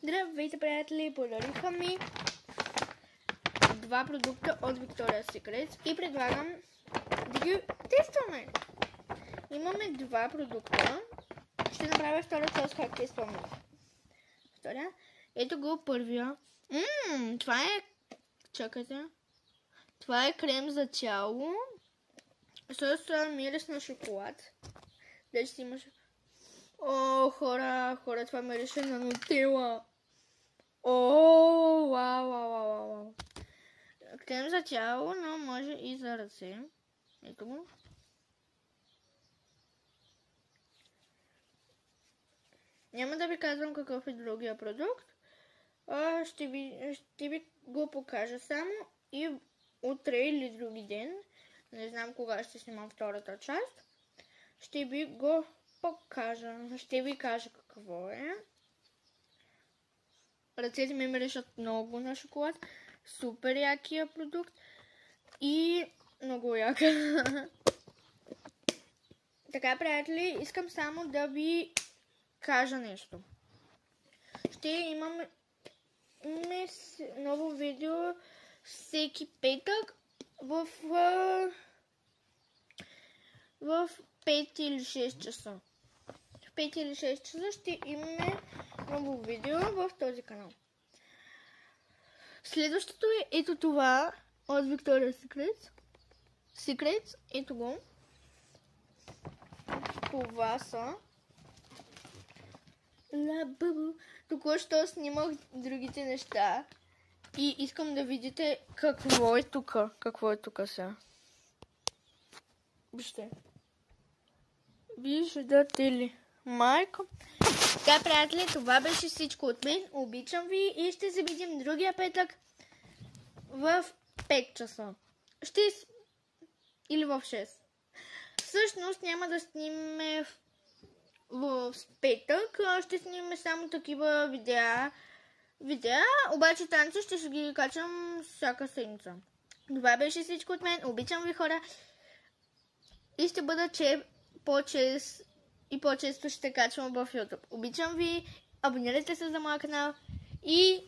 Здравейте, приятели! Подариха ми два продукта от Victoria's Secret и предлагам да ги тестваме. Имаме два продукта. Ще направя втора част, как тестваме. Втория. Ето го първия. Това е... Чакайте. Това е крем за тяло с мирис на шоколад. Дали си имаш... О, хора, това мирише на нутела. О, вау. Крем за тяло, но може и за ръце. Ето го. Няма да ви казвам какъв е другия продукт. Ще ви го покажа само и утре или други ден. Не знам кога ще снимам втората част. Ще ви го покажа. Ще ви кажа какво е. Ръцете ми миришат много на шоколад. Супер якия продукт. И много яка. Така, приятели, искам само да ви кажа нещо. Ще имаме ново видео всеки петък в 5 или 6 часа. В 5 или 6 часа ще имаме ново видео в този канал. Следващото е ето това от Victoria's Secret. Ето го. Това са. Току-що снимах другите неща. И искам да видите какво е тук. Какво е тук сега. Вижте. Виждате ли? Майко. Така, приятели, това беше всичко от мен. Обичам ви и ще се видим другия петък в 5 часа. Или в 6. Всъщност няма да снимем в петък. Ще снимем само такива видеа. Обаче танци ще си ги качам всяка седмица. Това беше всичко от мен. Обичам ви, хора. И ще бъда по-често ще качвам в YouTube. Обичам ви. Абонирайте се за моя канал. И